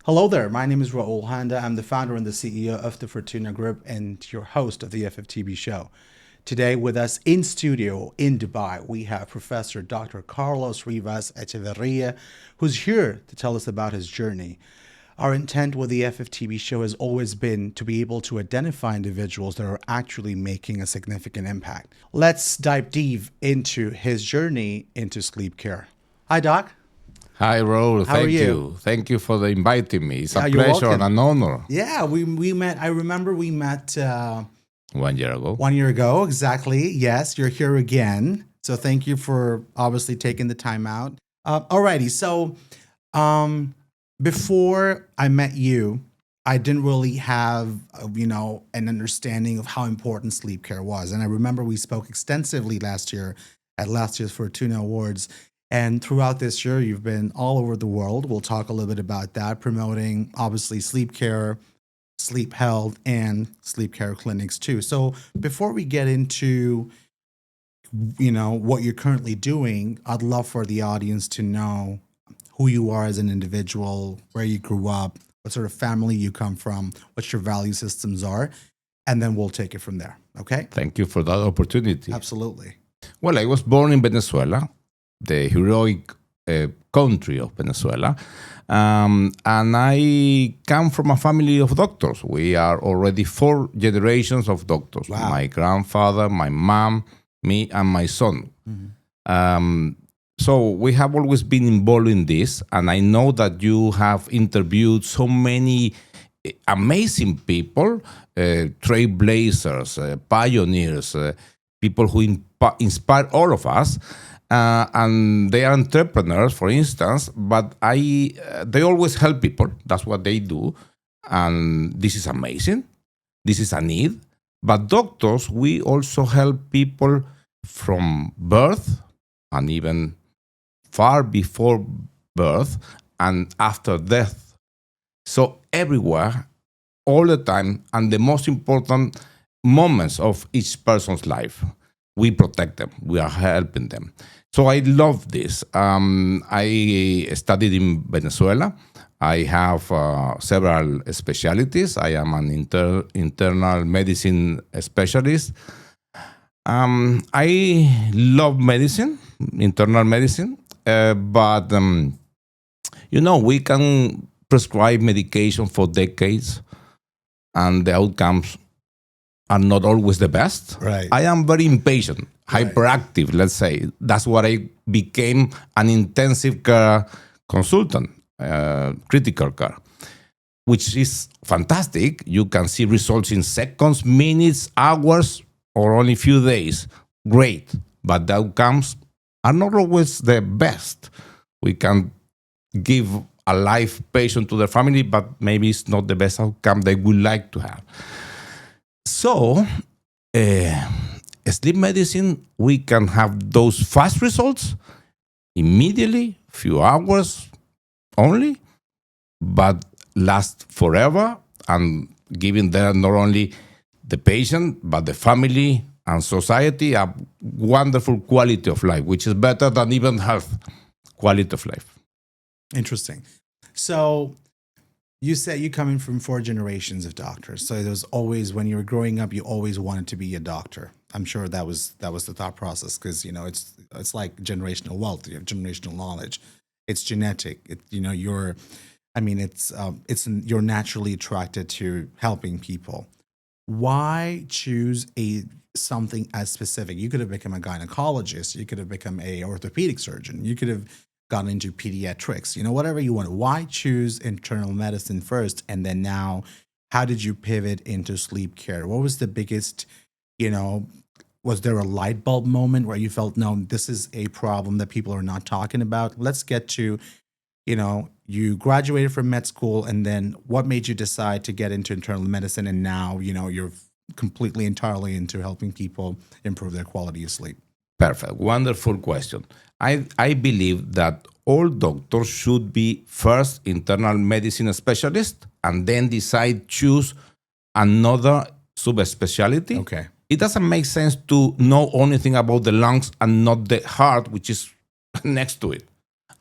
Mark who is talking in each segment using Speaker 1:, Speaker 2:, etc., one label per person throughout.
Speaker 1: Hello there. My name is Raul Handa. I'm the founder and the CEO of the Fortuna Group and your host of the FFTB show. Today, with us in studio in Dubai, we have Professor Dr. Carlos Rivas Echeverria, who's here to tell us about his journey. Our intent with the FFTB show has always been to be able to identify individuals that are actually making a significant impact. Let's dive deep into his journey into sleep care. Hi, Doc.
Speaker 2: Hi, Raul.
Speaker 1: How are
Speaker 2: Thank
Speaker 1: you?
Speaker 2: you. Thank you for inviting me. It's a
Speaker 1: You're
Speaker 2: pleasure and
Speaker 1: welcome.
Speaker 2: an honor.
Speaker 1: Yeah, we met. I remember we met
Speaker 2: 1 year ago.
Speaker 1: 1 year ago. Exactly. Yes, you're here again. So thank you for obviously taking the time out. Alrighty. So before I met you, I didn't really have, an understanding of how important sleep care was. And I remember we spoke extensively last year at last year's Fortuna Awards. And throughout this year, you've been all over the world. We'll talk a little bit about that, promoting obviously sleep care, sleep health, and sleep care clinics too. So before we get into, what you're currently doing, I'd love for the audience to know who you are as an individual, where you grew up, what sort of family you come from, what your value systems are, and then we'll take it from there. Okay?
Speaker 2: Thank you for that opportunity.
Speaker 1: Absolutely.
Speaker 2: Well, I was born in Venezuela, the heroic country of Venezuela. And I come from a family of doctors. We are already 4 generations of doctors.
Speaker 1: Wow.
Speaker 2: My grandfather, my mom, me, and my son. So we have always been involved in this. And I know that you have interviewed so many amazing people, trailblazers, pioneers, people who inspire all of us. And they are entrepreneurs, for instance, but they always help people. That's what they do. And this is amazing. This is a need. But doctors, we also help people from birth and even far before birth and after death. So everywhere, all the time, and the most important moments of each person's life, we protect them. We are helping them. So I love this. I studied in Venezuela. I have several specialties. I am an internal medicine specialist. I love medicine, internal medicine, but we can prescribe medication for decades, and the outcomes are not always the best.
Speaker 1: Right.
Speaker 2: I am very impatient, hyperactive, let's say. That's what I became, an intensive care consultant, critical care, which is fantastic. You can see results in seconds, minutes, hours, or only few days. Great. But the outcomes are not always the best. We can give a live patient to their family, but maybe it's not the best outcome they would like to have. So, sleep medicine, we can have those fast results immediately, few hours only, but last forever and giving them not only the patient, but the family and society a wonderful quality of life, which is better than even health quality of life.
Speaker 1: Interesting. So you said you coming from 4 generations of doctors. So there was always, when you were growing up, you always wanted to be a doctor. I'm sure that was the thought process, because it's like generational wealth, generational knowledge. It's genetic. You're naturally attracted to helping people. Why choose something as specific? You could have become a gynecologist. You could have become a orthopedic surgeon. You could have gotten into pediatrics, whatever you want. Why choose internal medicine first? And then now, how did you pivot into sleep care? What was the biggest, was there a light bulb moment where you felt, no, this is a problem that people are not talking about? Let's get to, you graduated from med school, and then what made you decide to get into internal medicine? And now, you're completely entirely into helping people improve their quality of sleep.
Speaker 2: Perfect. Wonderful question. I believe that all doctors should be first internal medicine specialist and then choose another subspecialty.
Speaker 1: Okay.
Speaker 2: It doesn't make sense to know only thing about the lungs and not the heart, which is next to it.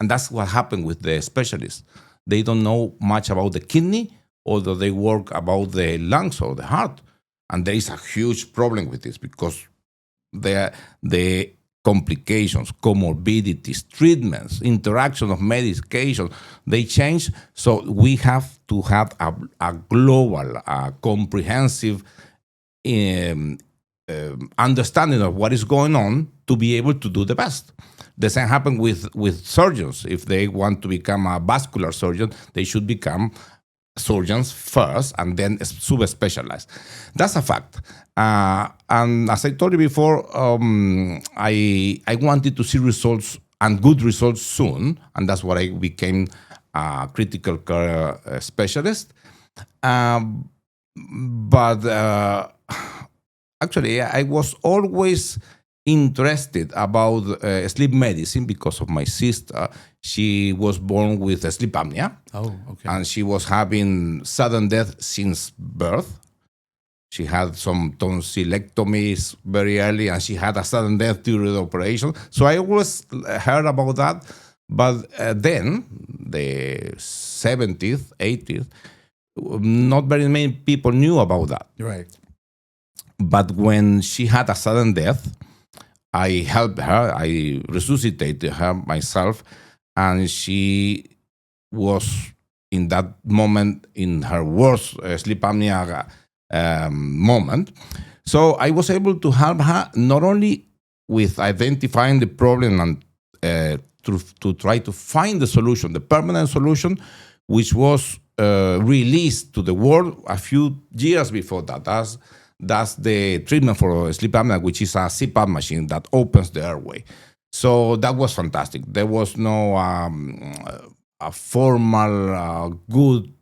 Speaker 2: And that's what happened with the specialists. they don't know much about the kidney, although they work about the lungs or the heart. And there is a huge problem with this because the complications, comorbidities, treatments, interaction of medication, they change. So we have to have a global, comprehensive understanding of what is going on to be able to do the best. The same happens with surgeons. If they want to become a vascular surgeon, they should become surgeons first and then super specialized. That's a fact. And as I told you before, I wanted to see results and good results soon, and that's why I became a critical care specialist. But actually, I was always interested about sleep medicine because of my sister. She was born with a sleep apnea.
Speaker 1: Oh, okay.
Speaker 2: And she was having sudden death since birth. She had some tonsillectomies very early, and she had a sudden death during the operation. So I always heard about that. But then, the 70th, 80th, not very many people knew about that.
Speaker 1: Right.
Speaker 2: But when she had a sudden death, I helped her. I resuscitated her myself, and she was in that moment in her worst sleep apnea moment. So I was able to help her not only with identifying the problem and to try to find the solution, the permanent solution, which was released to the world a few years before that. That's the treatment for sleep apnea, which is a CPAP machine that opens the airway. So that was fantastic. There was no a formal, good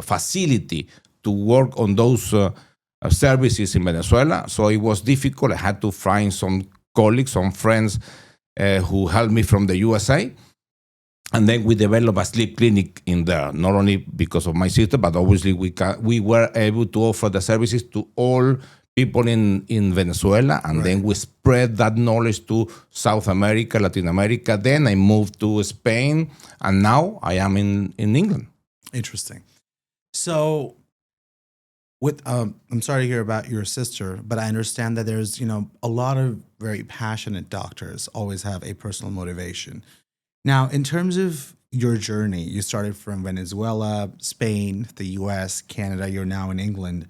Speaker 2: facility to work on those services in Venezuela. So it was difficult. I had to find some colleagues, some friends who helped me from the USA. And then we developed a sleep clinic in there, not only because of my sister, but obviously we were able to offer the services to all people in Venezuela. And then we spread that knowledge to South America, Latin America. Then I moved to Spain, and now I am in England.
Speaker 1: Interesting. So I'm sorry to hear about your sister, but I understand that there's, a lot of very passionate doctors always have a personal motivation. Now, in terms of your journey, you started from Venezuela, Spain, the US, Canada, you're now in England.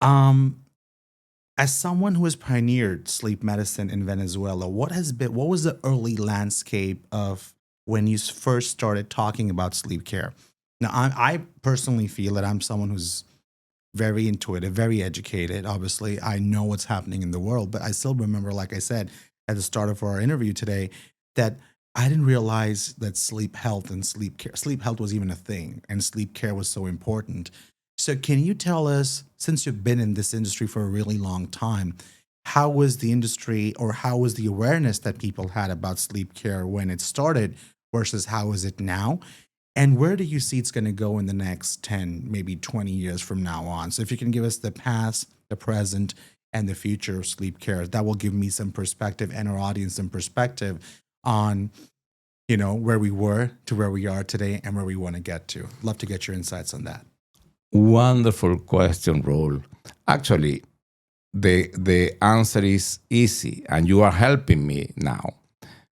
Speaker 1: As someone who has pioneered sleep medicine in Venezuela, what was the early landscape of when you first started talking about sleep care? Now, I personally feel that I'm someone who's very intuitive, very educated. Obviously, I know what's happening in the world, but I still remember, like I said at the start of our interview today, that I didn't realize that sleep health was even a thing, and sleep care was so important. So can you tell us, since you've been in this industry for a really long time, how was the industry, or how was the awareness that people had about sleep care when it started versus how is it now? And where do you see it's going to go in the next 10, maybe 20 years from now on? So if you can give us the past, the present, and the future of sleep care, that will give me some perspective and our audience some perspective on, where we were to where we are today and where we want to get to. Love to get your insights on that.
Speaker 2: Wonderful question, Raul. Actually, the answer is easy, and you are helping me now,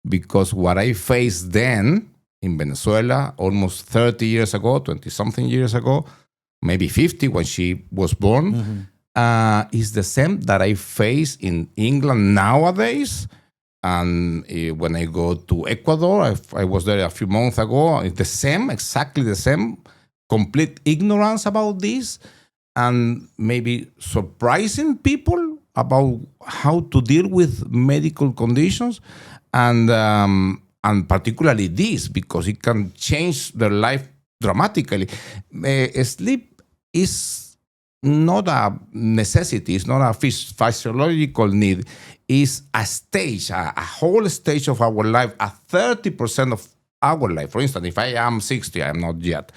Speaker 2: because what I faced then in Venezuela almost 30 years ago, 20-something years ago, maybe 50 when she was born, is the same that I face in England nowadays. And when I go to Ecuador, I was there a few months ago, it's the same, exactly the same, complete ignorance about this, and maybe surprising people about how to deal with medical conditions, and particularly this, because it can change their life dramatically. Sleep is not a necessity, it's not a physiological need. Is a stage, a whole stage of our life, a 30% of our life. For instance, if I am 60, I am not yet.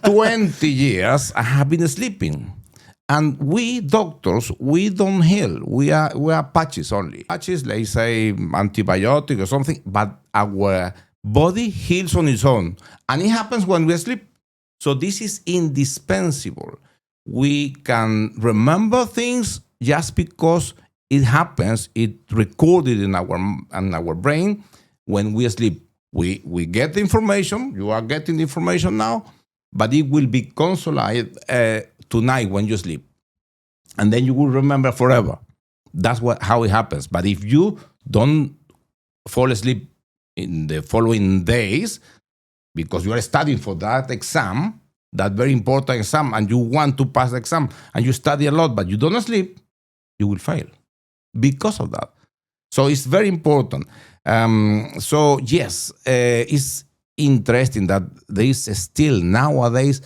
Speaker 2: 20 years I have been sleeping. And we doctors, we don't heal. We are patches only. Patches, like say antibiotic or something, but our Body heals on its own, and it happens when we sleep. So this is indispensable. We can remember things just because it happens. It recorded in our brain when we sleep. We get the information. You are getting the information now, but it will be consolidated tonight when you sleep, and then you will remember forever. That's how it happens. But if you don't fall asleep in the following days because you are studying for that exam, that very important exam, and you want to pass the exam, and you study a lot, but you don't sleep, you will fail because of that. So it's very important. So yes, it's interesting that there is still nowadays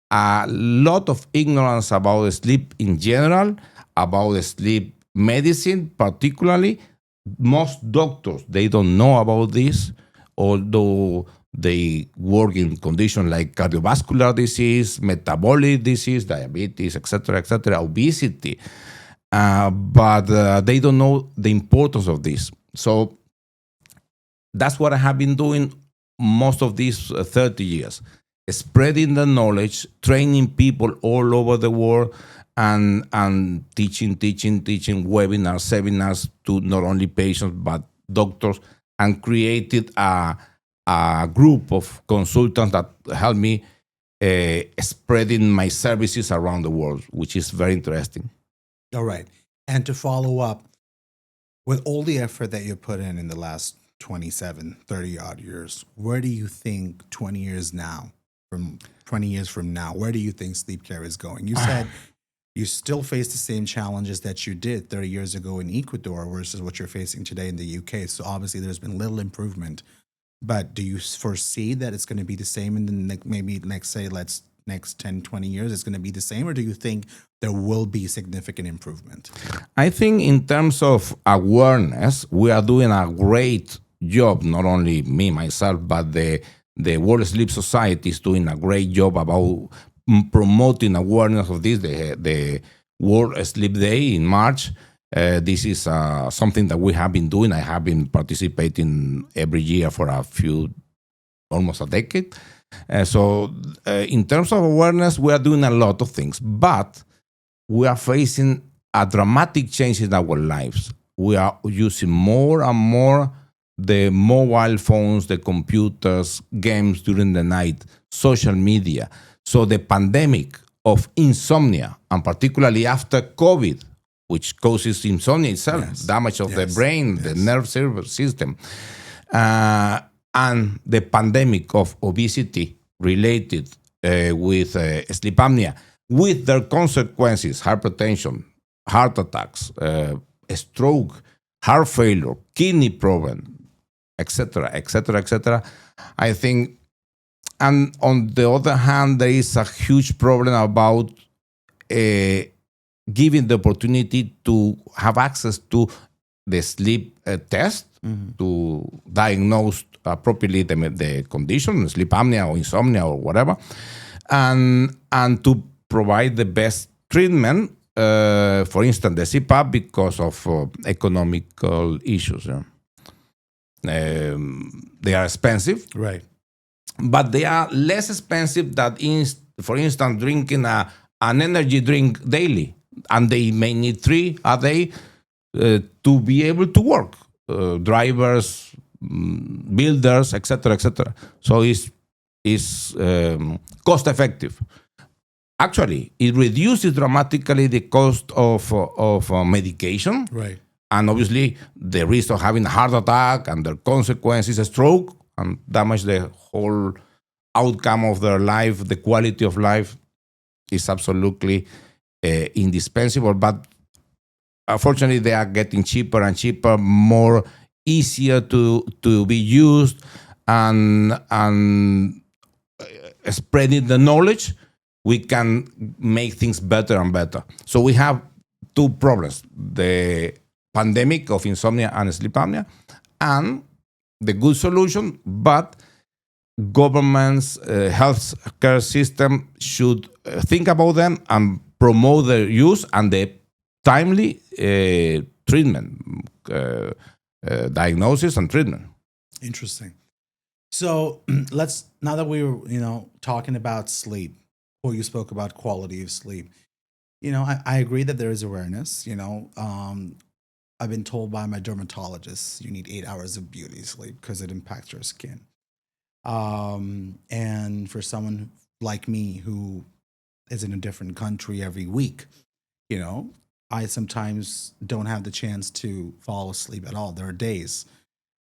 Speaker 2: a lot of ignorance about sleep in general, about sleep medicine particularly. Most doctors, they don't know about this, although they work in conditions like cardiovascular disease, metabolic disease, diabetes, etc., obesity. But they don't know the importance of this. So that's what I have been doing most of these 30 years, spreading the knowledge, training people all over the world, and teaching webinars, seminars to not only patients but doctors, and created a group of consultants that help me spreading my services around the world, which is very interesting.
Speaker 1: All right. And to follow up, with all the effort that you put in the last 27, 30 odd years, where do you think 20 years from now, where do you think sleep care is going? You said you still face the same challenges that you did 30 years ago in Ecuador versus what you're facing today in the UK. So obviously there's been little improvement. But do you foresee that it's going to be the same in the next 10, 20 years? It's going to be the same? Or do you think there will be significant improvement?
Speaker 2: I think in terms of awareness, we are doing a great job, not only me, myself, but the World Sleep Society is doing a great job about promoting awareness of this. The World Sleep Day in March. This is something that we have been doing. I have been participating every year for almost a decade. So in terms of awareness, we are doing a lot of things, but we are facing a dramatic change in our lives. We are using more and more the mobile phones, the computers, games during the night, social media. So the pandemic of insomnia, and particularly after COVID, which causes insomnia itself,
Speaker 1: yes.
Speaker 2: damage of the
Speaker 1: yes.
Speaker 2: brain,
Speaker 1: yes.
Speaker 2: the nerve system, and the pandemic of obesity related with sleep apnea, with their consequences, hypertension, heart attacks, stroke, heart failure, kidney problem, etc., I think, and on the other hand, there is a huge problem about giving the opportunity to have access to the sleep test to diagnose appropriately the condition, sleep apnea or insomnia or whatever, and to provide the best treatment. For instance, the CPAP, because of economical issues. They are expensive,
Speaker 1: right?
Speaker 2: But they are less expensive than, for instance, drinking an energy drink daily, and they may need 3 a day to be able to work. Drivers, builders, etc. So it's cost effective. Actually, it reduces dramatically the cost of medication,
Speaker 1: right?
Speaker 2: And obviously the risk of having a heart attack and their consequences, a stroke, and damage the whole outcome of their life. The quality of life is absolutely indispensable. But unfortunately, they are getting cheaper and cheaper, more easier to be used, and spreading the knowledge, we can make things better and better. So we have 2 problems: the pandemic of insomnia and sleep apnea, and the good solution, but governments, healthcare system should think about them and promote their use and the timely treatment, diagnosis and treatment.
Speaker 1: Interesting. So let's, now that we were, talking about sleep, or you spoke about quality of sleep, I agree that there is awareness. I've been told by my dermatologist you need 8 hours of beauty sleep because it impacts your skin. And for someone like me who is in a different country every week, you know, I sometimes don't have the chance to fall asleep at all. There are days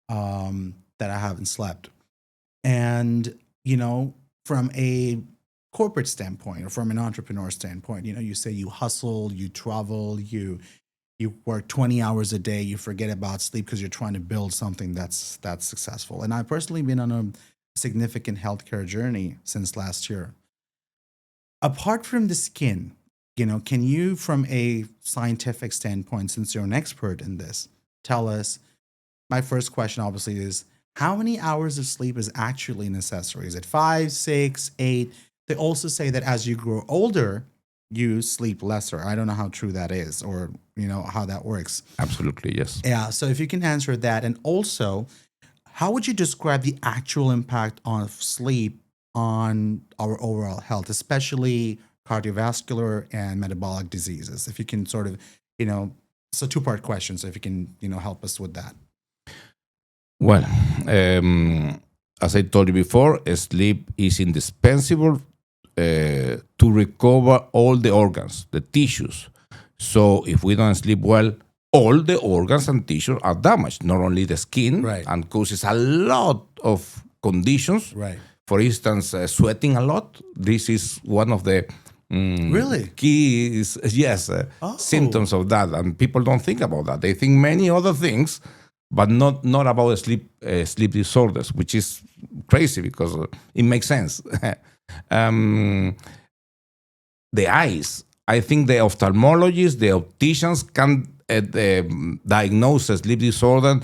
Speaker 1: that I haven't slept. And, from a corporate standpoint or from an entrepreneur standpoint, you say you hustle, you travel, you work 20 hours a day, you forget about sleep because you're trying to build something that's successful. And I've personally been on a significant healthcare journey since last year. Apart from the skin, can you, from a scientific standpoint, since you're an expert in this, tell us, my first question obviously is, how many hours of sleep is actually necessary? Is it 5, 6, 8? They also say that as you grow older, you sleep lesser. I don't know how true that is, or how that works.
Speaker 2: Absolutely, yes.
Speaker 1: Yeah. So if you can answer that, and also, how would you describe the actual impact of sleep on our overall health, especially cardiovascular and metabolic diseases? If you can sort of, it's a two-part question. So if you can, help us with that.
Speaker 2: Well, as I told you before, sleep is indispensable to recover all the organs, the tissues. So if we don't sleep well, all the organs and tissues are damaged, not only the skin,
Speaker 1: Right.
Speaker 2: and causes a lot of conditions.
Speaker 1: Right.
Speaker 2: For instance, sweating a lot. This is one of the
Speaker 1: Really?
Speaker 2: key yes,
Speaker 1: Oh.
Speaker 2: symptoms of that, and people don't think about that. They think many other things, but not about sleep disorders, which is crazy because it makes sense. The eyes. I think the ophthalmologists, the opticians can diagnose a sleep disorder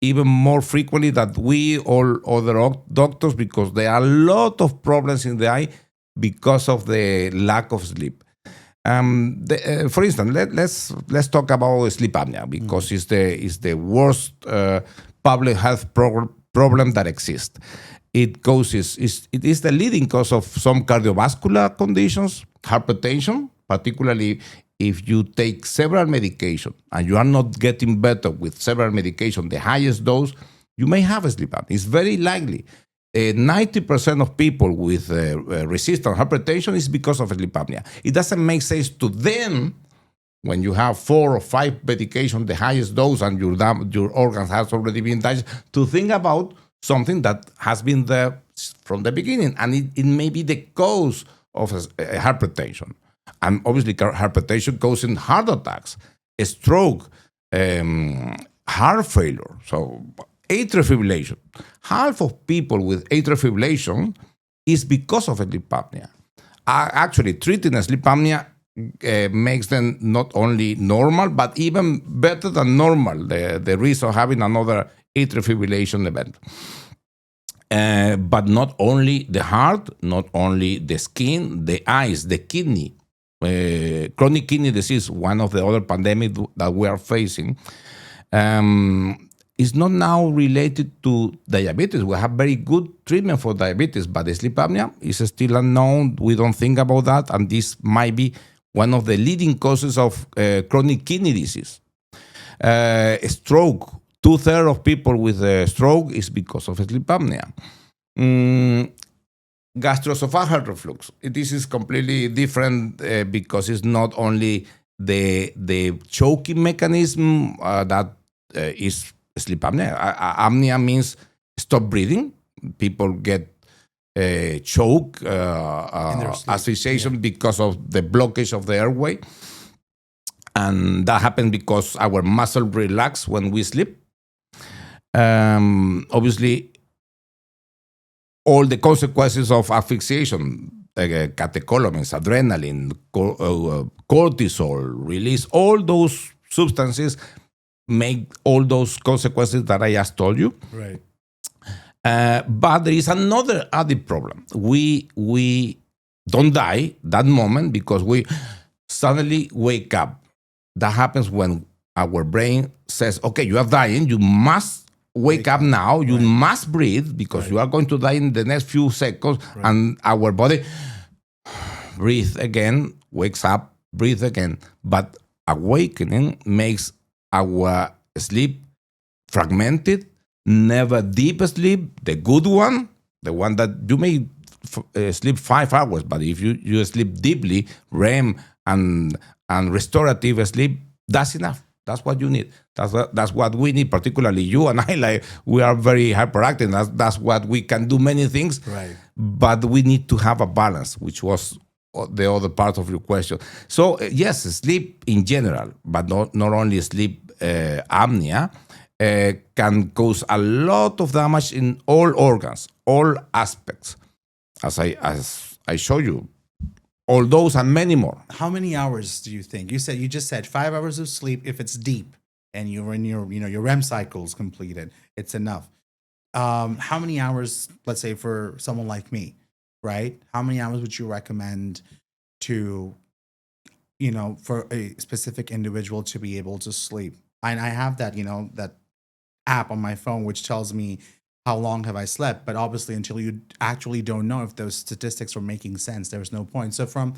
Speaker 2: even more frequently than we or other doctors, because there are a lot of problems in the eye because of the lack of sleep. For instance, let's talk about sleep apnea, because it's the worst public health problem that exists. It is the leading cause of some cardiovascular conditions, hypertension, particularly if you take several medications and you are not getting better with several medications, the highest dose, you may have a sleep apnea. It's very likely. 90% of people with resistant hypertension is because of sleep apnea. It doesn't make sense to them when you have 4 or 5 medications, the highest dose, and your organs has already been damaged, to think about something that has been there from the beginning, and it may be the cause of hypertension. And obviously, hypertension causes heart attacks, a stroke, heart failure, so atrial fibrillation. Half of people with atrial fibrillation is because of sleep apnea. Actually, treating sleep apnea makes them not only normal, but even better than normal, the risk of having another atrial fibrillation event. But not only the heart, not only the skin, the eyes, the kidney. Chronic kidney disease, one of the other pandemics that we are facing, is not now related to diabetes. We have very good treatment for diabetes, but the sleep apnea is still unknown. We don't think about that, and this might be one of the leading causes of chronic kidney disease. Stroke. 2/3 of people with a stroke is because of sleep apnea. Gastroesophageal reflux. This is completely different because it's not only the choking mechanism that is sleep apnea. Apnea means stop breathing. People get choke association because of the blockage of the airway. And that happens because our muscle relax when we sleep. Obviously, all the consequences of asphyxiation, catecholamines, adrenaline, cortisol, release, all those substances make all those consequences that I just told you.
Speaker 1: Right.
Speaker 2: But there is another added problem. We don't die that moment because we suddenly wake up. That happens when our brain says, okay, you are dying, you must wake up now. You must breathe because you are going to die in the next few seconds, and our body breathe again, wakes up, breathe again. But awakening makes our sleep fragmented, never deep sleep, the good one, the one that you may sleep 5 hours, but if you sleep deeply, REM and restorative sleep, that's enough. That's what you need. That's what we need, particularly you and I. Like, we are very hyperactive. That's what we can do many things.
Speaker 1: Right.
Speaker 2: But we need to have a balance, which was the other part of your question. So yes, sleep in general, but not only sleep apnea, can cause a lot of damage in all organs, all aspects, as I show you, all those and many more.
Speaker 1: How many hours do you think? You just said 5 hours of sleep if it's deep and you're in your REM cycles completed, it's enough. How many hours, let's say for someone like me, right? How many hours would you recommend to, for a specific individual to be able to sleep? And I have that, that app on my phone which tells me how long have I slept, but obviously until you actually don't know if those statistics are making sense, there's no point. So for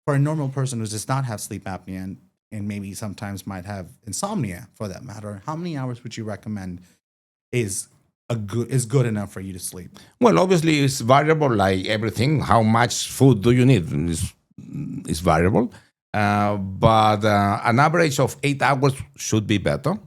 Speaker 1: a normal person who does not have sleep apnea and maybe sometimes might have insomnia for that matter, how many hours would you recommend is good enough for you to sleep?
Speaker 2: Well, obviously it's variable like everything. How much food do you need is variable, but an average of 8 hours should be better.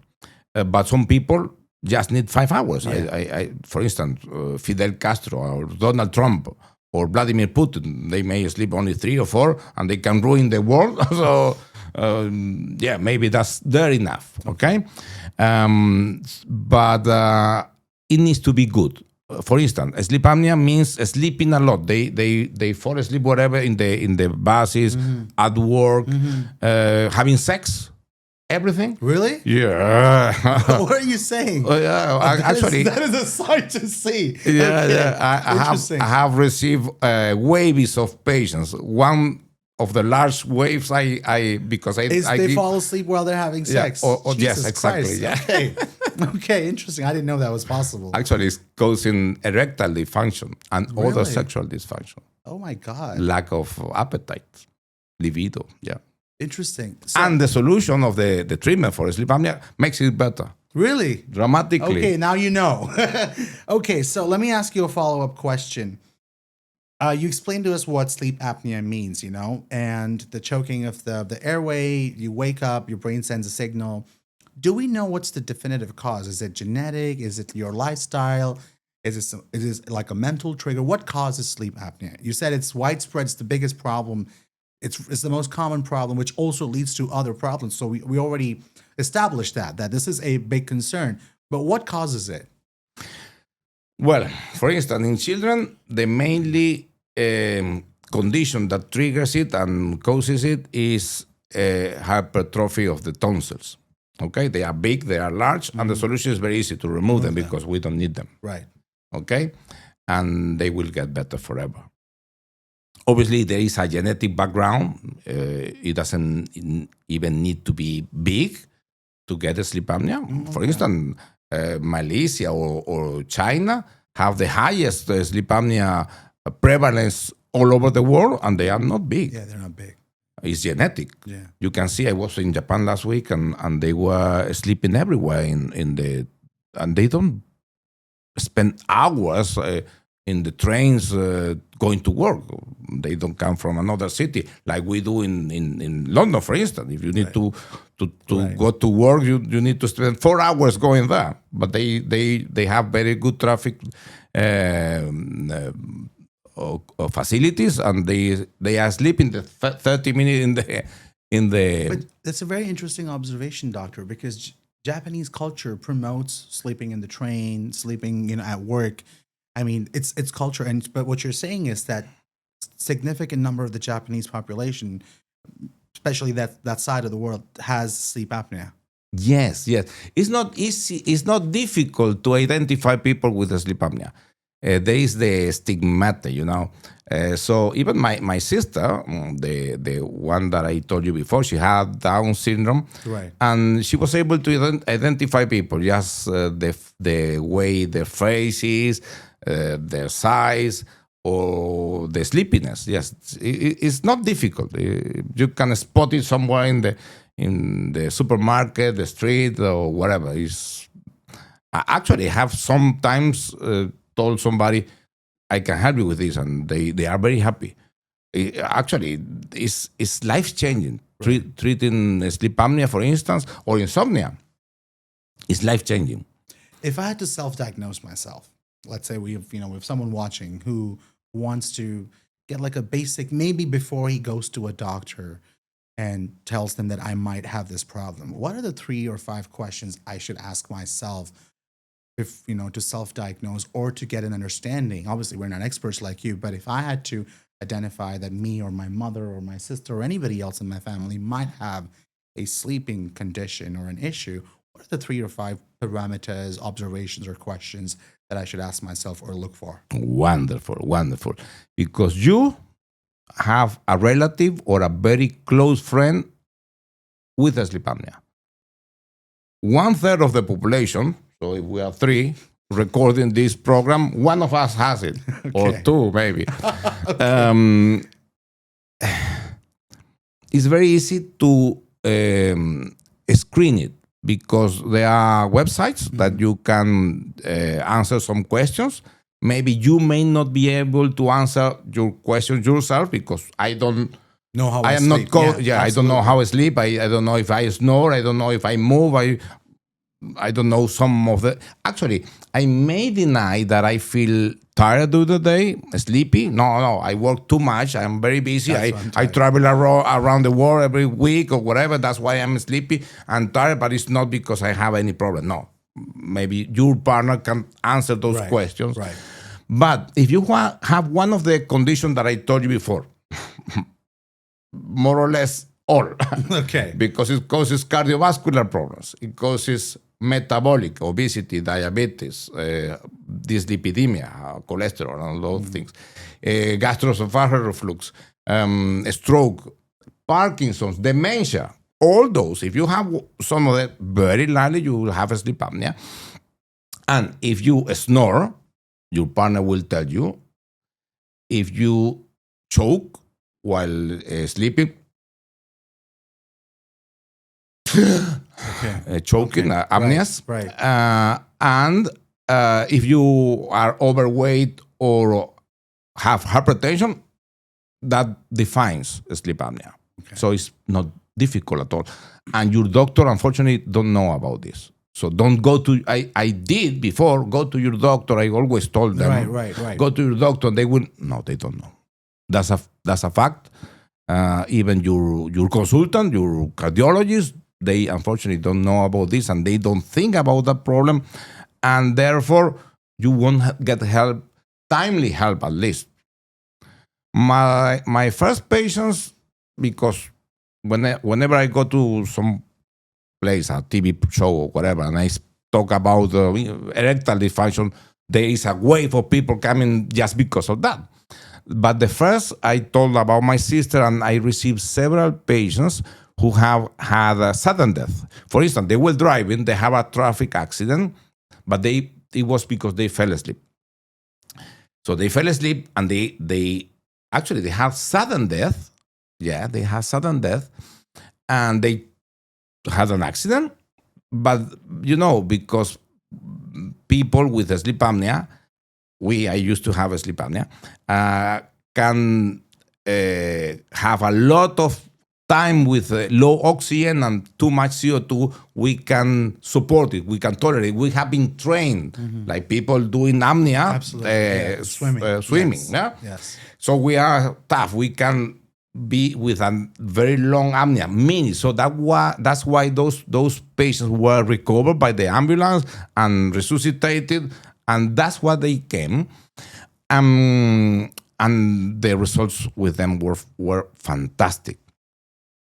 Speaker 2: But some people just need 5 hours.
Speaker 1: Yeah.
Speaker 2: I for instance, Fidel Castro or Donald Trump or Vladimir Putin, they may sleep only 3 or 4 and they can ruin the world. So maybe they're enough. Okay, but it needs to be good. For instance, sleep apnea means sleeping a lot. They fall asleep whatever in the buses, at work, having sex. Everything?
Speaker 1: Really?
Speaker 2: Yeah.
Speaker 1: What are you saying?
Speaker 2: Actually,
Speaker 1: that is a sight to see.
Speaker 2: Yeah,
Speaker 1: Okay.
Speaker 2: yeah. I have received waves of patients. One of the large waves,
Speaker 1: they fall asleep while they're having sex.
Speaker 2: Yes, exactly.
Speaker 1: Christ.
Speaker 2: Yeah.
Speaker 1: Okay. Okay, interesting. I didn't know that was possible.
Speaker 2: Actually, it's causing erectile dysfunction and other
Speaker 1: Really?
Speaker 2: sexual dysfunction.
Speaker 1: Oh my God.
Speaker 2: Lack of appetite, libido. Yeah.
Speaker 1: Interesting. So,
Speaker 2: And the solution of the treatment for sleep apnea makes it better.
Speaker 1: really?
Speaker 2: Dramatically.
Speaker 1: Okay, now you know. Okay, so let me ask you a follow-up question. You explained to us what sleep apnea means, and the choking of the airway, you wake up, your brain sends a signal. Do we know what's the definitive cause? Is it genetic? Is it your lifestyle? Is it like a mental trigger? What causes sleep apnea? You said it's widespread, it's the biggest problem. It's the most common problem, which also leads to other problems. So we already established that this is a big concern. But what causes it?
Speaker 2: Well, for instance, in children, the mainly condition that triggers it and causes it is hypertrophy of the tonsils. Okay, they are big, they are large, and the solution is very easy to remove them because we don't need them.
Speaker 1: Right.
Speaker 2: Okay, and they will get better forever. Obviously, there is a genetic background. It doesn't even need to be big to get a sleep apnea. For instance, Malaysia or China have the highest sleep apnea prevalence all over the world, and they are not big.
Speaker 1: Yeah, they're not big.
Speaker 2: It's genetic.
Speaker 1: Yeah.
Speaker 2: You can see I was in Japan last week, and they were sleeping everywhere and they don't spend hours in the trains going to work. They don't come from another city like we do in London, for instance. If you need to go to work, you need to spend 4 hours going there. But they have very good traffic facilities, and they are sleeping the 30 minutes in the.
Speaker 1: But that's a very interesting observation, doctor, because Japanese culture promotes sleeping in the train, sleeping at work. I mean, it's culture, but what you're saying is that significant number of the Japanese population, especially that side of the world, has sleep apnea.
Speaker 2: Yes. It's not easy. It's not difficult to identify people with sleep apnea. there is the stigmata, so even my sister, the one that I told you before, she had Down syndrome,
Speaker 1: Right.
Speaker 2: and she was able to identify people just the way their face is, their size, or the sleepiness. Yes, it's not difficult. You can spot it somewhere in the supermarket, the street, or whatever. I actually have sometimes told somebody, I can help you with this, and they are very happy. Actually, it's life changing. Treating sleep apnea, for instance, or insomnia, is life changing.
Speaker 1: If I had to self-diagnose myself, let's say we have someone watching who wants to get like a basic, maybe before he goes to a doctor and tells them that I might have this problem, what are the 3 or 5 questions I should ask myself if to self-diagnose or to get an understanding? Obviously, we're not experts like you, but if I had to identify that me or my mother or my sister or anybody else in my family might have a sleeping condition or an issue, what are the 3 or 5 parameters, observations, or questions that I should ask myself or look for?
Speaker 2: Wonderful, wonderful. Because you have a relative or a very close friend with a sleep apnea. 1/3 of the population, so if we are 3 recording this program, one of us has it, or 2 maybe. Okay. It's very easy to screen it because there are websites that you can answer some questions. Maybe you may not be able to answer your questions yourself because I don't
Speaker 1: know how
Speaker 2: I am
Speaker 1: sleep.
Speaker 2: not I don't know how I sleep. I don't know if I snore. I don't know if I move. I don't know some of the. Actually, I may deny that I feel tired of the day, sleepy. No, I work too much. I'm very busy. I travel around the world every week or whatever. That's why I'm sleepy and tired, but it's not because I have any problem. No. Maybe your partner can answer those questions.
Speaker 1: Right.
Speaker 2: But if you have one of the conditions that I told you before, more or less all.
Speaker 1: Okay.
Speaker 2: Because it causes cardiovascular problems. It causes metabolic, obesity, diabetes, dyslipidemia, cholesterol, and all those things. Gastroesophageal reflux, stroke, Parkinson's, dementia. All those, if you have some of that, very likely you will have a sleep apnea. And if you snore, your partner will tell you. If you choke while sleeping, choking, apneas.
Speaker 1: Right.
Speaker 2: And if you are overweight or have hypertension, that defines sleep apnea. Okay. So it's not difficult at all. And your doctor, unfortunately, don't know about this. So don't go to, I did before, go to your doctor. I always told them,
Speaker 1: right.
Speaker 2: Go to your doctor. They will, no, they don't know. That's a fact. Even your consultant, your cardiologist, they unfortunately don't know about this and they don't think about that problem. And therefore, you won't get help, timely help at least. My first patients, because whenever I go to some place, a TV show or whatever, and I talk about erectile dysfunction, there is a wave of people coming just because of that. But the first I told about my sister, and I received several patients who have had a sudden death. For instance, they were driving, they have a traffic accident, but it was because they fell asleep. So they fell asleep and they have sudden death. Yeah, they had sudden death and they had an accident. But, because people with a sleep apnea, I used to have a sleep apnea, can have a lot of time with low oxygen and too much CO2, we can support it, we can tolerate it. We have been trained, like people doing apnea, swimming.
Speaker 1: Yes.
Speaker 2: Yeah?
Speaker 1: Yes.
Speaker 2: So we are tough. We can be with a very long apnea, minutes. So that's why those patients were recovered by the ambulance and resuscitated, and that's what they came. And the results with them were fantastic.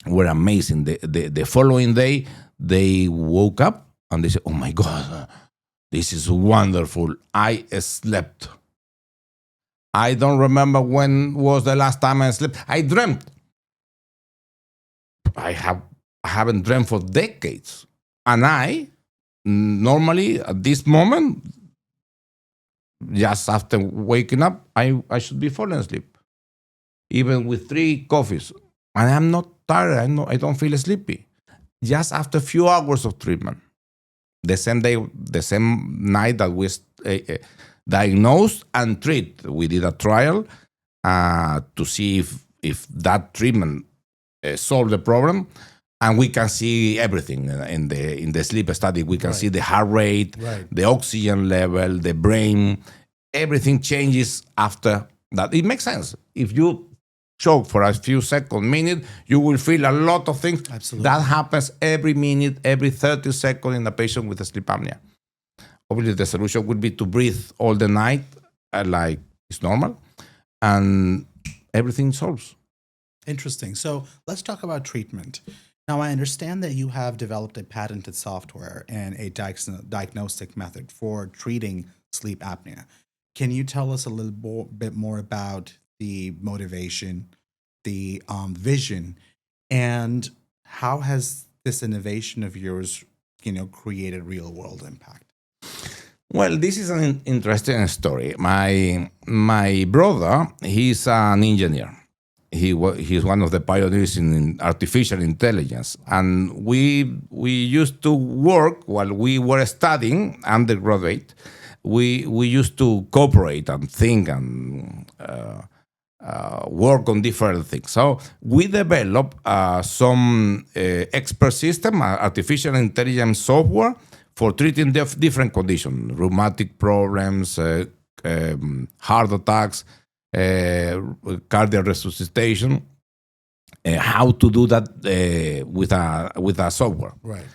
Speaker 2: Were amazing. The following day, they woke up and they said, "Oh my God, this is wonderful. I slept I don't remember when was the last time I slept. I dreamt. I haven't dreamt for decades. And I normally at this moment, just after waking up, I should be falling asleep. Even with 3 coffees. And I'm not tired. I don't feel sleepy. Just after a few hours of treatment. The same day, the same night that we diagnosed and treat. We did a trial to see if that treatment solved the problem, and we can see everything in the sleep study. We can see the heart rate, the oxygen level, the brain. Everything changes after that. It makes sense. If you choke for a few seconds, minute, you will feel a lot of things.
Speaker 1: Absolutely.
Speaker 2: That happens every minute, every 30 seconds in a patient with a sleep apnea. Obviously, the solution would be to breathe all the night like it's normal, and everything solves.
Speaker 1: Interesting. So let's talk about treatment. Now, I understand that you have developed a patented software and a diagnostic method for treating sleep apnea. Can you tell us a little bit more about the motivation, the vision, and how has this innovation of yours, created real world impact?
Speaker 2: Well, this is an interesting story. My brother, he's an engineer. He's one of the pioneers in artificial intelligence, and we used to work while we were studying undergraduate. We used to cooperate and think and work on different things. So we developed some expert system, artificial intelligence software for treating different conditions, rheumatic problems, heart attacks, cardiac resuscitation. How to do that with a software.
Speaker 1: Right.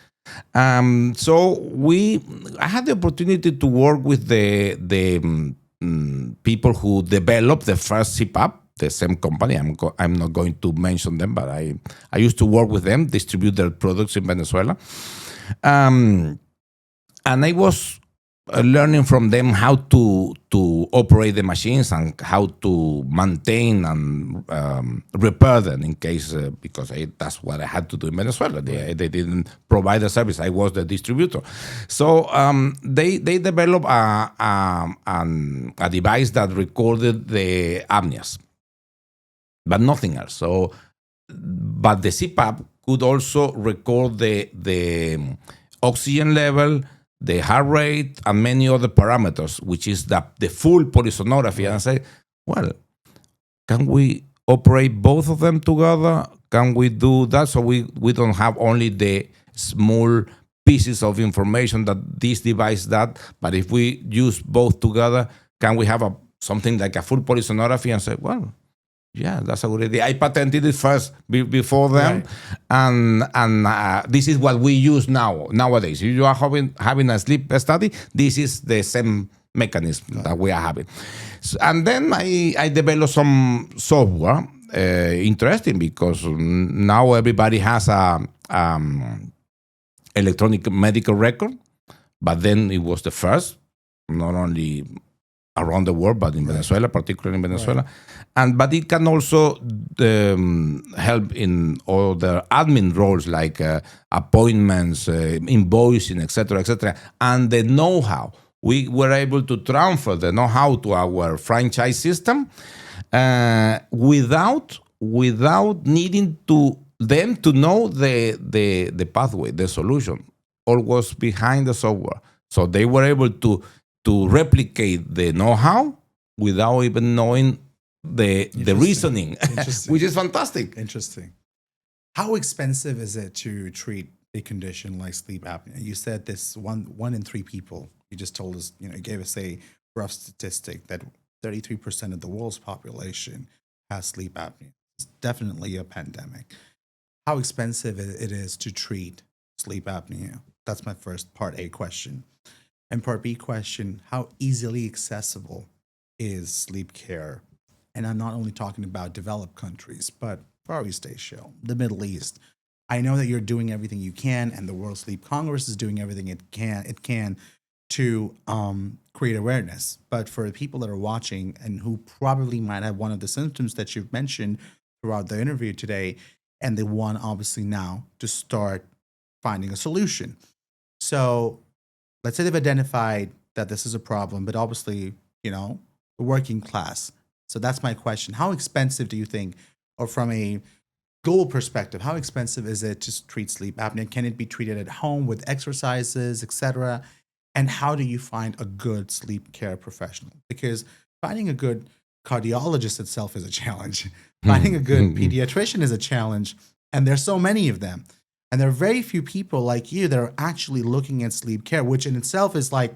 Speaker 2: So I had the opportunity to work with the people who developed the first CPAP, the same company. I'm not going to mention them, but I used to work with them, distribute their products in Venezuela. And I was learning from them how to operate the machines and how to maintain and repair them in case, because that's what I had to do in Venezuela. They didn't provide the service. I was the distributor. So they developed a device that recorded the apneas, but nothing else. So, but the CPAP could also record the oxygen level, the heart rate, and many other parameters, which is the full polysonography. And I say, well, can we operate both of them together? Can we do that so we don't have only the small pieces of information that this device does, but if we use both together, can we have something like a full polysonography? And say, well, yeah, that's a good idea. I patented it first before them, and this is what we use nowadays. If you are having a sleep study, this is the same mechanism that we are having. So, and then I developed some software, interesting because now everybody has a electronic medical record, but then it was the first, not only around the world, but in Venezuela, particularly in Venezuela. But it can also help in other admin roles like appointments, invoicing, etc., etc. And the know-how, we were able to transfer the know-how to our franchise system without needing them to know the pathway, the solution. All was behind the software, so they were able to replicate the know-how without even knowing the reasoning, which is fantastic.
Speaker 1: Interesting. How expensive is it to treat a condition like sleep apnea? You said this one in 3 people. You just told us, you gave us a rough statistic that 33% of the world's population has sleep apnea. It's definitely a pandemic. How expensive it is to treat sleep apnea? That's my first part A question. And part B question, how easily accessible is sleep care? And I'm not only talking about developed countries, but Far East Asia, the Middle East. I know that you're doing everything you can, and the World Sleep Congress is doing everything it can to create awareness. But for the people that are watching and who probably might have one of the symptoms that you've mentioned throughout the interview today, and they want obviously now to start finding a solution. So let's say they've identified that this is a problem, but obviously, the working class. So that's my question. How expensive do you think, or from a goal perspective, how expensive is it to treat sleep apnea? Can it be treated at home with exercises, etc.? And how do you find a good sleep care professional? Because finding a good cardiologist itself is a challenge. Finding a good pediatrician is a challenge. And there's so many of them. And there are very few people like you that are actually looking at sleep care, which in itself is like,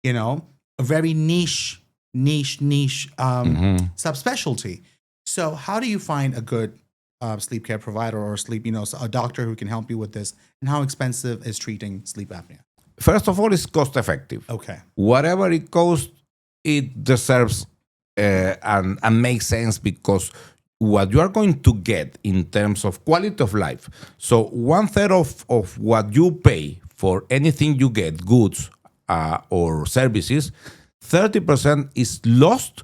Speaker 1: a very niche subspecialty. So how do you find a good sleep care provider or a doctor who can help you with this? And how expensive is treating sleep apnea?
Speaker 2: First of all, it's cost effective.
Speaker 1: Okay.
Speaker 2: Whatever it costs, it deserves and makes sense, because what you are going to get in terms of quality of life. So 1/3 of what you pay for anything you get, goods or services, 30% is lost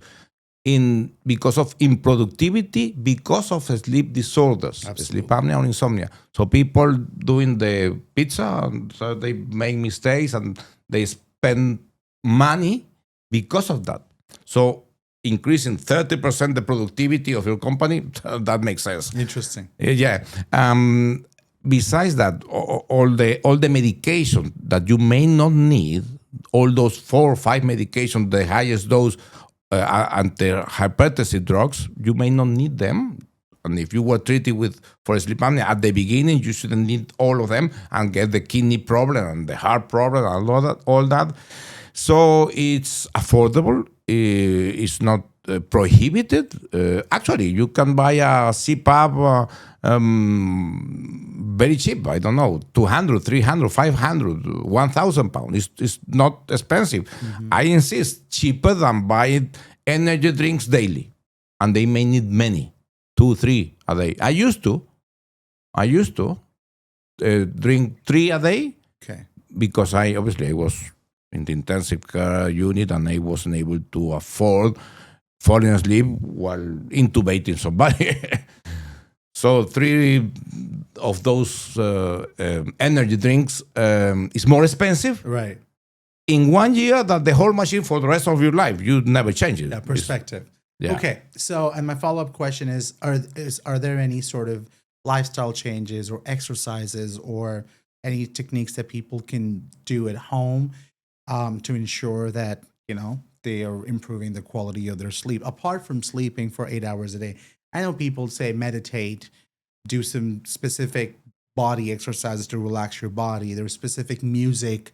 Speaker 2: because of improductivity, because of sleep disorders, sleep apnea or insomnia. So people doing the pizza, so they make mistakes and they spend money because of that. So increasing 30% the productivity of your company, that makes sense.
Speaker 1: Interesting.
Speaker 2: Yeah. Besides that, all the medication that you may not need, all those 4 or 5 medications, the highest dose anti-hypertensive drugs, you may not need them. And if you were treated for sleep apnea at the beginning, you shouldn't need all of them and get the kidney problem and the heart problem and all that. So it's affordable. It's not prohibited. Actually, you can buy a CPAP very cheap. I don't know, 200, 300, 500, 1,000 pounds. It's not expensive. Mm-hmm. I insist, cheaper than buying energy drinks daily. And they may need many, 2, 3 a day. I used to drink 3 a day.
Speaker 1: Okay.
Speaker 2: Because I was in the intensive care unit and I wasn't able to afford falling asleep while intubating somebody. So 3 of those energy drinks is more expensive.
Speaker 1: Right.
Speaker 2: In 1 year than the whole machine for the rest of your life. You never change it.
Speaker 1: That perspective.
Speaker 2: Yeah.
Speaker 1: Okay. So, and my follow-up question is, are there any sort of lifestyle changes or exercises or any techniques that people can do at home to ensure that, they are improving the quality of their sleep, apart from sleeping for 8 hours a day? I know people say meditate, do some specific body exercises to relax your body. There's specific music,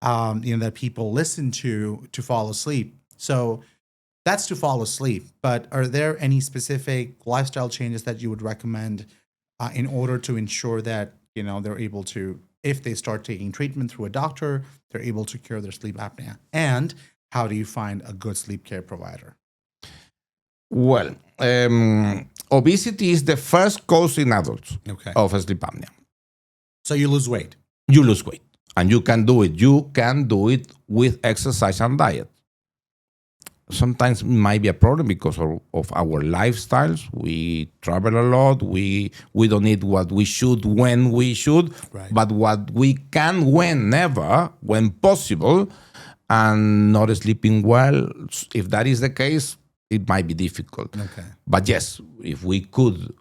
Speaker 1: that people listen to fall asleep. So that's to fall asleep. But are there any specific lifestyle changes that you would recommend in order to ensure that, they're able to, if they start taking treatment through a doctor, they're able to cure their sleep apnea? And how do you find a good sleep care provider?
Speaker 2: Well, obesity is the first cause in adults of sleep apnea.
Speaker 1: So you lose weight.
Speaker 2: You lose weight. And you can do it. You can do it with exercise and diet. Sometimes it might be a problem because of our lifestyles. We travel a lot. We don't eat what we should when we should,
Speaker 1: right.
Speaker 2: But what we can whenever, when possible, and not sleeping well. If that is the case, it might be difficult.
Speaker 1: Okay.
Speaker 2: But yes, if we could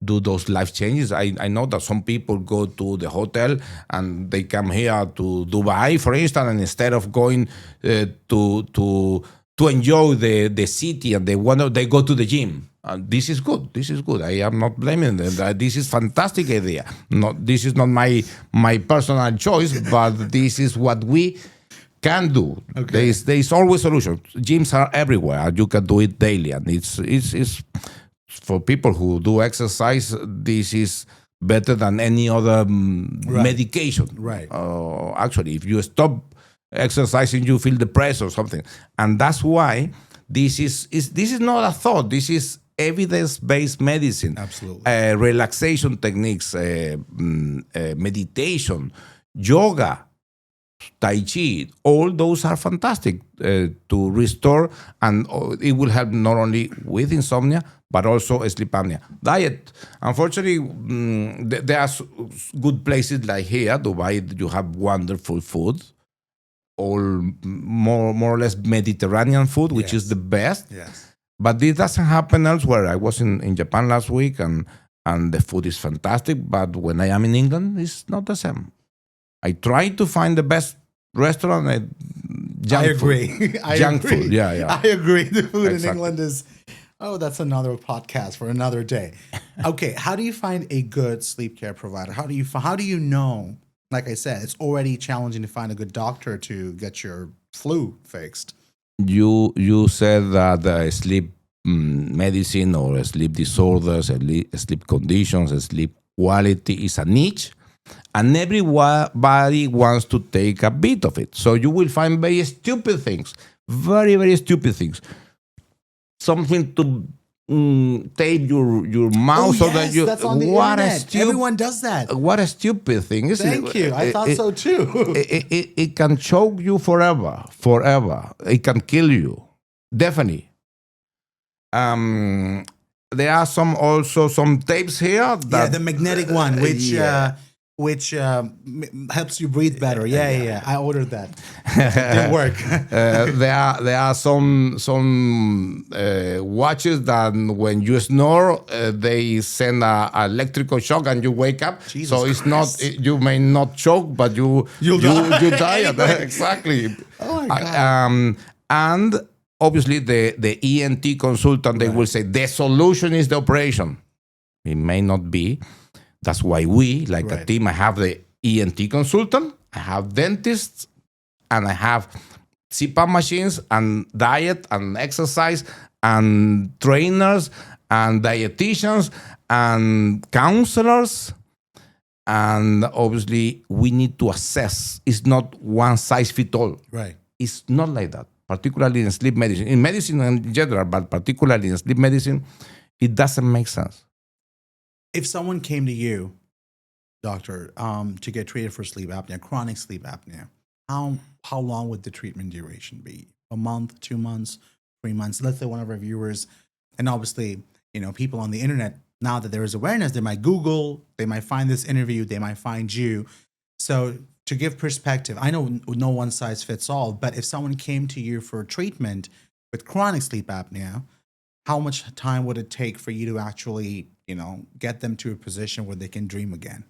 Speaker 2: do those life changes, I know that some people go to the hotel and they come here to Dubai, for instance, and instead of going to enjoy the city and they go to the gym. This is good. This is good. I am not blaming them. This is fantastic idea. This is not my personal choice, but this is what we can do.
Speaker 1: Okay.
Speaker 2: There is always solution. Gyms are everywhere. You can do it daily, and it's for people who do exercise. This is better than any other medication.
Speaker 1: Right.
Speaker 2: Actually, if you stop exercising, you feel depressed or something, and that's why this is not a thought. This is evidence-based medicine.
Speaker 1: Absolutely.
Speaker 2: Relaxation techniques, meditation, yoga. Tai Chi, all those are fantastic to restore, and it will help not only with insomnia but also sleep apnea. Diet, unfortunately, there are good places like here, Dubai. You have wonderful food, all more or less Mediterranean food, which is
Speaker 1: Yes.
Speaker 2: the best.
Speaker 1: Yes.
Speaker 2: But this doesn't happen elsewhere. I was in Japan last week, and the food is fantastic. But when I am in England, it's not the same. I try to find the best restaurant. Junk
Speaker 1: I agree.
Speaker 2: Food.
Speaker 1: I
Speaker 2: Junk
Speaker 1: agree.
Speaker 2: food. Yeah, yeah.
Speaker 1: I agree. The food
Speaker 2: Exactly.
Speaker 1: in England is, that's another podcast for another day. Okay, how do you find a good sleep care provider? How do you know? Like I said, it's already challenging to find a good doctor to get your flu fixed.
Speaker 2: You said that sleep medicine or sleep disorders, sleep conditions, sleep quality is a niche, and everybody wants to take a bit of it. So you will find very stupid things, very, very stupid things. Something to tape your mouth so that you.
Speaker 1: That's on the
Speaker 2: what
Speaker 1: internet. Everyone does that.
Speaker 2: What a stupid thing!
Speaker 1: Thank you. I thought so too.
Speaker 2: It can choke you forever. It can kill you. Definitely. There are some tapes here that
Speaker 1: The magnetic one, which helps you breathe better. Yeah. I ordered that. Didn't work.
Speaker 2: there are some watches that when you snore, they send a electrical shock and you wake up.
Speaker 1: Jesus
Speaker 2: so it's
Speaker 1: Christ.
Speaker 2: not you may not choke, but you
Speaker 1: die.
Speaker 2: you die. Exactly.
Speaker 1: Oh my God.
Speaker 2: And obviously the ENT consultant, they will say the solution is the operation. It may not be. That's why we, like a team, I have the ENT consultant, I have dentists, and I have CPAP machines and diet and exercise and trainers and dietitians and counselors. And obviously, we need to assess. It's not one size fits all.
Speaker 1: Right.
Speaker 2: It's not like that, particularly in sleep medicine. In medicine in general, but particularly in sleep medicine, it doesn't make sense.
Speaker 1: If someone came to you, doctor, to get treated for sleep apnea, chronic sleep apnea, how long would the treatment duration be? A month, 2 months, 3 months? Let's say one of our viewers, and obviously, people on the internet, now that there is awareness, they might Google, they might find this interview, they might find you. So to give perspective, I know no one size fits all, but if someone came to you for treatment with chronic sleep apnea, how much time would it take for you to actually, get them to a position where they can dream again?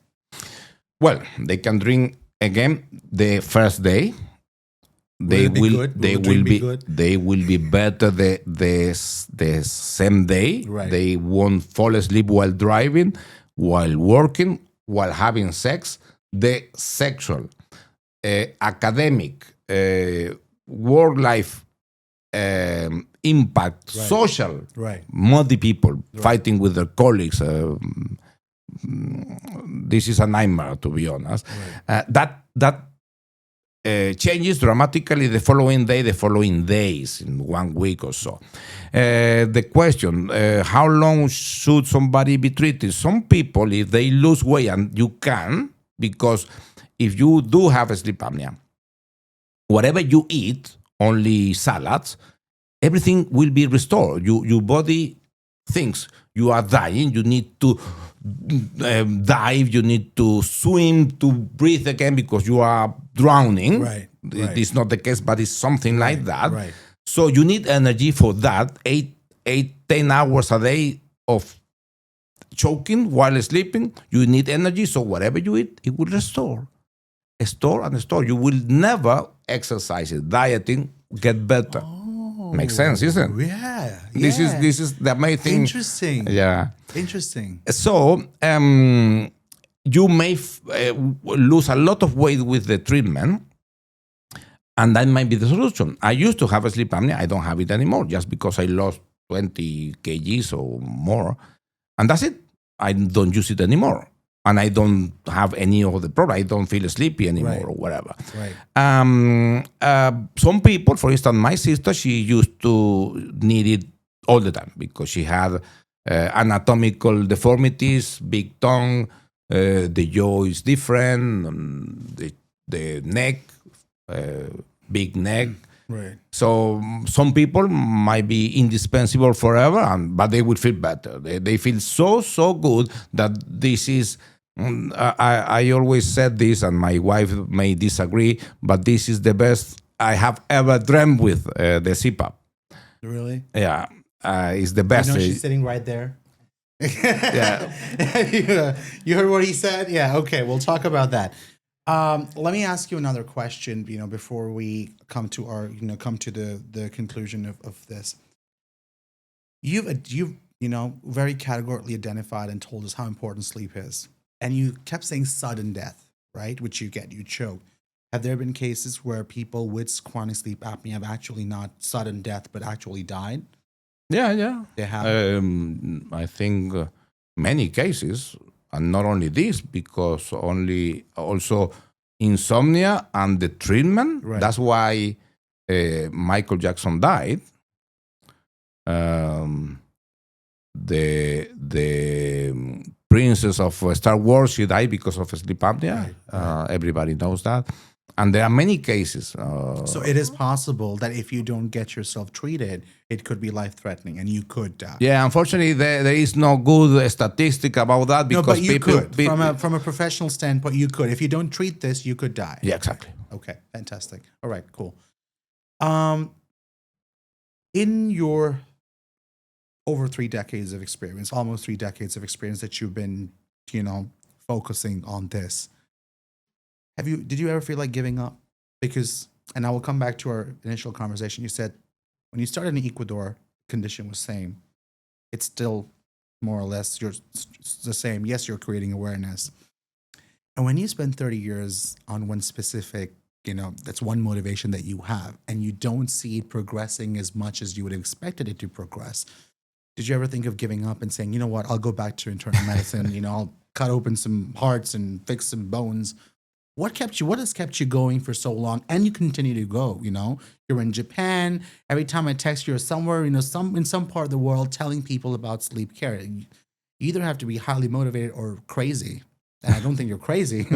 Speaker 2: Well, they can dream again the first day. They will be better the same day.
Speaker 1: Right.
Speaker 2: They won't fall asleep while driving, while working, while having sex. The sexual, academic, work life impact, social, multi people fighting with their colleagues. This is a nightmare, to be honest. That changes dramatically the following day, the following days, in 1 week or so. The question, how long should somebody be treated? Some people, if they lose weight, and you can, because if you do have a sleep apnea, whatever you eat, only salads, everything will be restored. Your body thinks you are dying, you need to dive, you need to swim to breathe again because you are drowning.
Speaker 1: Right.
Speaker 2: It's not the case, but it's something like that.
Speaker 1: Right.
Speaker 2: So you need energy for that. 10 hours a day of choking while sleeping, you need energy. So whatever you eat, it will restore. Store and store. You will never exercise it. Dieting, get better. Makes sense, isn't it?
Speaker 1: Yeah.
Speaker 2: This is the amazing.
Speaker 1: Interesting.
Speaker 2: Yeah.
Speaker 1: Interesting.
Speaker 2: So you may lose a lot of weight with the treatment, and that might be the solution. I used to have a sleep apnea. I don't have it anymore, just because I lost 20 kgs or more, and that's it. I don't use it anymore, and I don't have any of the problem. I don't feel sleepy anymore or whatever.
Speaker 1: Right.
Speaker 2: Some people, for instance, my sister, she used to need it all the time because she had anatomical deformities, big tongue, the jaw is different, the neck big neck.
Speaker 1: Right.
Speaker 2: So some people might be indispensable forever, but they would feel better. They feel so good that this is. I always said this, and my wife may disagree, but this is the best I have ever dreamt with the CPAP.
Speaker 1: Really?
Speaker 2: Yeah, it's the best.
Speaker 1: You know, she's sitting right there.
Speaker 2: Yeah.
Speaker 1: You heard what he said? Yeah. Okay. We'll talk about that. Let me ask you another question, before we come to the conclusion of this. You've very categorically identified and told us how important sleep is. And you kept saying sudden death, right? Which you choke. Have there been cases where people with chronic sleep apnea have actually not sudden death, but actually died?
Speaker 2: Yeah.
Speaker 1: They have.
Speaker 2: I think many cases, and not only this, because also insomnia and the treatment.
Speaker 1: Right.
Speaker 2: That's why Michael Jackson died. The princess of Star Wars, she died because of sleep apnea.
Speaker 1: Right.
Speaker 2: Everybody knows that. And there are many cases.
Speaker 1: So it is possible that if you don't get yourself treated, it could be life-threatening, and you could die.
Speaker 2: Yeah, unfortunately, there is no good statistic about that, because
Speaker 1: No, but you
Speaker 2: people,
Speaker 1: could. From a professional standpoint, you could. If you don't treat this, you could die.
Speaker 2: Yeah, exactly.
Speaker 1: Okay, fantastic. All right, cool. In your over 3 decades of experience, almost 3 decades of experience that you've been, focusing on this, did you ever feel like giving up? Because, and I will come back to our initial conversation. You said when you started in Ecuador, condition was same. It's still more or less the same. Yes, you're creating awareness. And when you spend 30 years on one specific, that's one motivation that you have, and you don't see it progressing as much as you would have expected it to progress, did you ever think of giving up and saying, you know what, I'll go back to internal medicine, I'll cut open some hearts and fix some bones? What has kept you going for so long? And you continue to go, you're in Japan. Every time I text you somewhere, in some part of the world telling people about sleep care. You either have to be highly motivated or crazy. And I don't think you're crazy,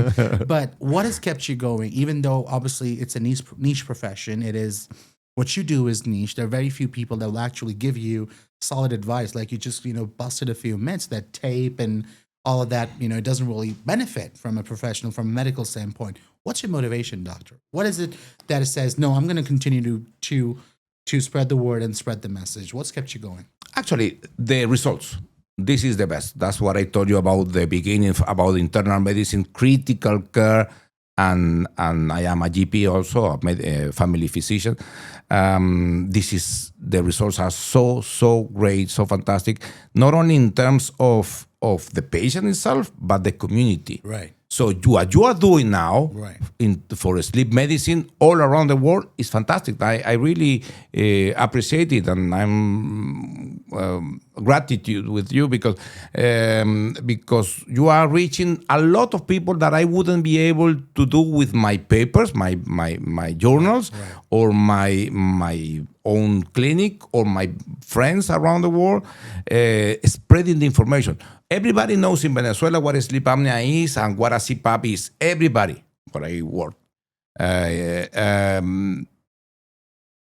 Speaker 1: but what has kept you going? Even though obviously it's a niche profession, it is, what you do is niche. There are very few people that will actually give you solid advice. Like you just, busted a few myths that tape and all of that, it doesn't really benefit from a professional, from a medical standpoint. What's your motivation, doctor? What is it that it says, no, I'm going to continue to spread the word and spread the message? What's kept you going?
Speaker 2: Actually, the results. This is the best. That's what I told you about the beginning, about internal medicine, critical care, and I am a GP also, a family physician. The results are so great, so fantastic, not only in terms of the patient itself, but the community.
Speaker 1: Right.
Speaker 2: So what you are doing now,
Speaker 1: right,
Speaker 2: for sleep medicine all around the world is fantastic. I really appreciate it, and I'm gratitude with you because you are reaching a lot of people that I wouldn't be able to do with my papers, my journals,
Speaker 1: right,
Speaker 2: or my own clinic, or my friends around the world, spreading the information. Everybody knows in Venezuela what sleep apnea is and what a CPAP is. Everybody, where I work.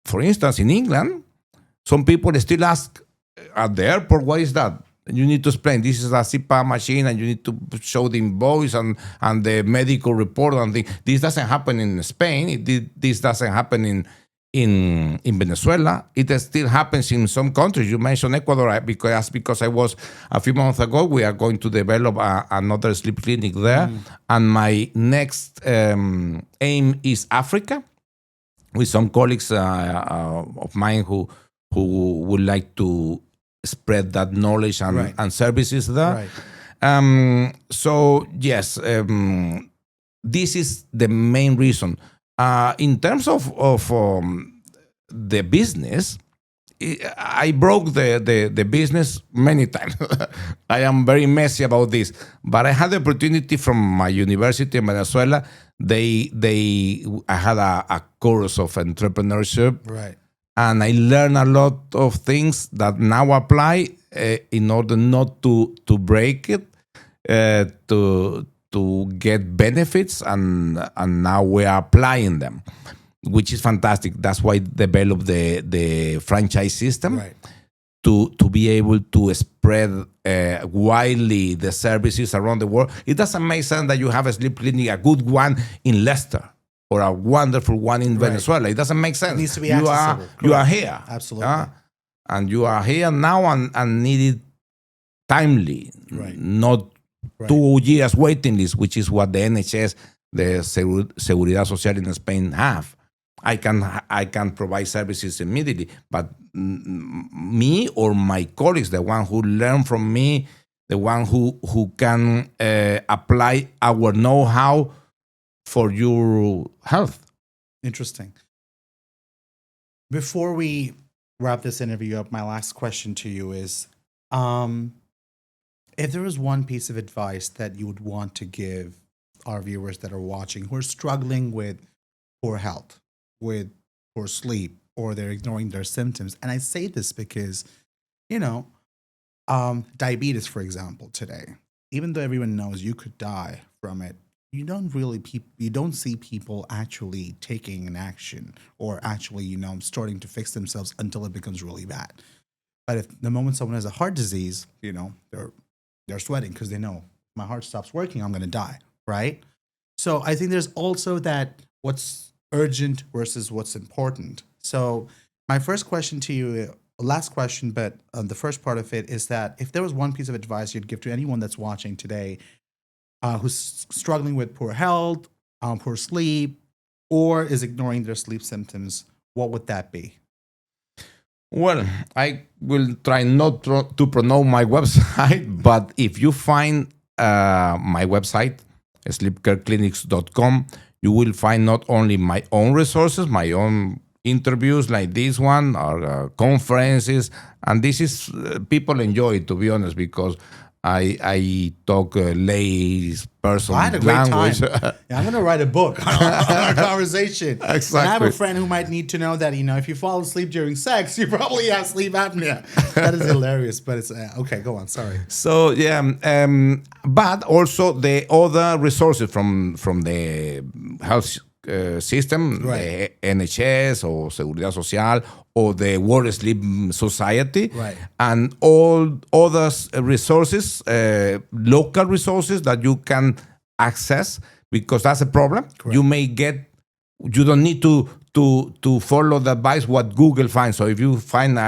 Speaker 2: For instance, in England, some people still ask at the airport, what is that? You need to explain, this is a CPAP machine, and you need to show the invoice and the medical report and things. This doesn't happen in Spain. This doesn't happen in Venezuela. It still happens in some countries. You mentioned Ecuador because I was a few months ago. We are going to develop another sleep clinic there, and my next aim is Africa, with some colleagues of mine who would like to spread that knowledge and,
Speaker 1: right,
Speaker 2: and services there.
Speaker 1: Right.
Speaker 2: So yes, this is the main reason. In terms of the business, I broke the business many times. I am very messy about this, but I had the opportunity from my university in Venezuela. I had a course of entrepreneurship,
Speaker 1: right,
Speaker 2: and I learned a lot of things that now apply in order not to break it, to get benefits, and now we are applying them, which is fantastic. That's why develop the franchise system
Speaker 1: Right.
Speaker 2: to be able to spread widely the services around the world. It doesn't make sense that you have a sleep clinic, a good one in Leicester, or a wonderful one in
Speaker 1: Right.
Speaker 2: Venezuela. It doesn't make sense.
Speaker 1: It needs to be
Speaker 2: you are
Speaker 1: accessible.
Speaker 2: you are
Speaker 1: Correct.
Speaker 2: here,
Speaker 1: Absolutely.
Speaker 2: and you are here now, and need it timely,
Speaker 1: Right.
Speaker 2: not
Speaker 1: Right.
Speaker 2: 2 years waiting list, which is what the NHS, the Seguridad Social in Spain have. I can provide services immediately, but me or my colleagues, the one who learn from me, the one who can apply our know-how for your health.
Speaker 1: Interesting. Before we wrap this interview up, my last question to you is, if there was one piece of advice that you would want to give our viewers that are watching who are struggling with poor health, with poor sleep, or they're ignoring their symptoms, and I say this because, diabetes, for example, today, even though everyone knows you could die from it, you don't see people actually taking an action or actually, starting to fix themselves until it becomes really bad. But if the moment someone has a heart disease, they're sweating because they know my heart stops working, I'm going to die, right? So I think there's also that what's urgent versus what's important. So my first question to you, last question, but the first part of it is that if there was one piece of advice you'd give to anyone that's watching today who's struggling with poor health, poor sleep, or is ignoring their sleep symptoms, what would that be?
Speaker 2: Well, I will try not to promote my website, but if you find my website, sleepcareclinics.com, you will find not only my own resources, my own interviews like this one, or conferences, and this is people enjoy it, to be honest, because I talk ladies person
Speaker 1: I had a great
Speaker 2: language.
Speaker 1: time. Yeah, I'm going to write a book on our conversation.
Speaker 2: Exactly.
Speaker 1: And I have a friend who might need to know that, if you fall asleep during sex, you probably have sleep apnea. That is hilarious, but it's okay. Go on. Sorry.
Speaker 2: So yeah, but also the other resources from the health system,
Speaker 1: Right.
Speaker 2: the NHS or Seguridad Social or the World Sleep Society,
Speaker 1: Right.
Speaker 2: and all other resources, local resources that you can access, because that's a problem.
Speaker 1: Correct.
Speaker 2: You don't need to follow the advice what Google finds. So if you find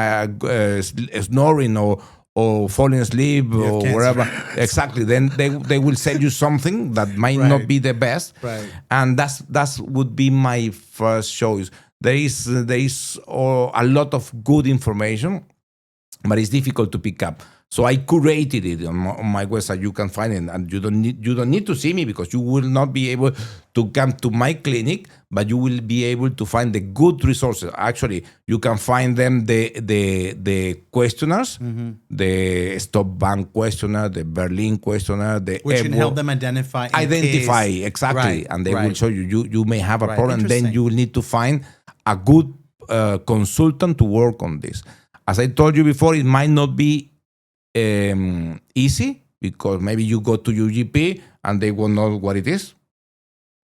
Speaker 2: snoring or falling asleep or
Speaker 1: cancer.
Speaker 2: wherever, exactly, then they will sell you something that might
Speaker 1: Right.
Speaker 2: not be the best.
Speaker 1: Right.
Speaker 2: And that's would be my first choice. There is a lot of good information, but it's difficult to pick up. So I curated it on my website. You can find it, and you don't need to see me, because you will not be able to come to my clinic, but you will be able to find the good resources. Actually, you can find them the questionnaires, the Stop Bank questionnaire, the Berlin questionnaire, the
Speaker 1: Which can
Speaker 2: EBO.
Speaker 1: help them identify.
Speaker 2: Exactly,
Speaker 1: Right,
Speaker 2: and they
Speaker 1: right.
Speaker 2: will show you. You may have a
Speaker 1: Right,
Speaker 2: problem. Then
Speaker 1: interesting.
Speaker 2: you will need to find a good consultant to work on this. As I told you before, it might not be easy, because maybe you go to your GP and they won't know what it is,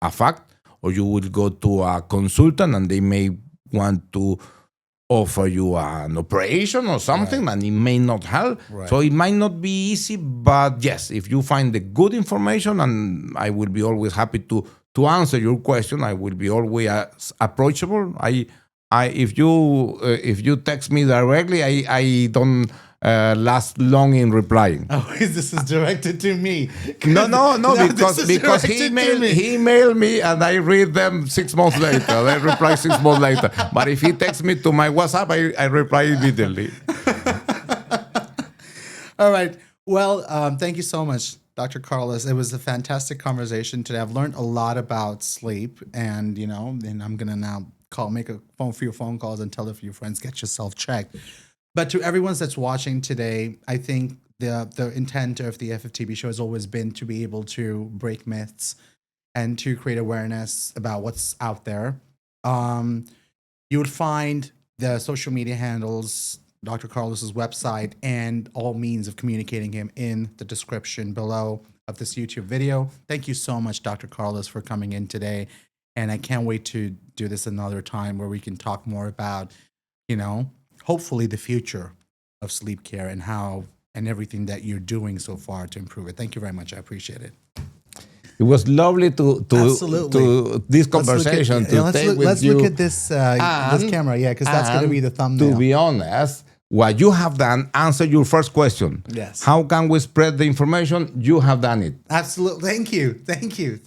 Speaker 2: a fact, or you will go to a consultant and they may want to offer you an operation or something,
Speaker 1: Right.
Speaker 2: and it may not help.
Speaker 1: Right.
Speaker 2: So it might not be easy, but yes, if you find the good information, and I will be always happy to answer your question. I will be always approachable. If you text me directly, I don't last long in replying.
Speaker 1: Oh, this is directed to me.
Speaker 2: No,
Speaker 1: this is
Speaker 2: because he emailed me and I read them 6 months later. I reply 6 months later. But if he texts me to my WhatsApp, I reply immediately.
Speaker 1: All right. Well, thank you so much, Dr. Carlos. It was a fantastic conversation today. I've learned a lot about sleep, and and I'm gonna now make a few phone calls and tell a few friends, get yourself checked. But to everyone that's watching today, I think the intent of the FFTB show has always been to be able to break myths and to create awareness about what's out there. You would find the social media handles, Dr. Carlos's website, and all means of communicating him in the description below. of this YouTube video. Thank you so much, Dr. Carlos, for coming in today. And I can't wait to do this another time where we can talk more about, hopefully the future of sleep care and how and everything that you're doing so far to improve it. Thank you very much. I appreciate it.
Speaker 2: It was lovely to this conversation.
Speaker 1: Let's look at this camera, because that's going to be the thumbnail.
Speaker 2: To be honest, what you have done, answer your first question.
Speaker 1: Yes.
Speaker 2: How can we spread the information? You have done it.
Speaker 1: Absolutely. Thank you.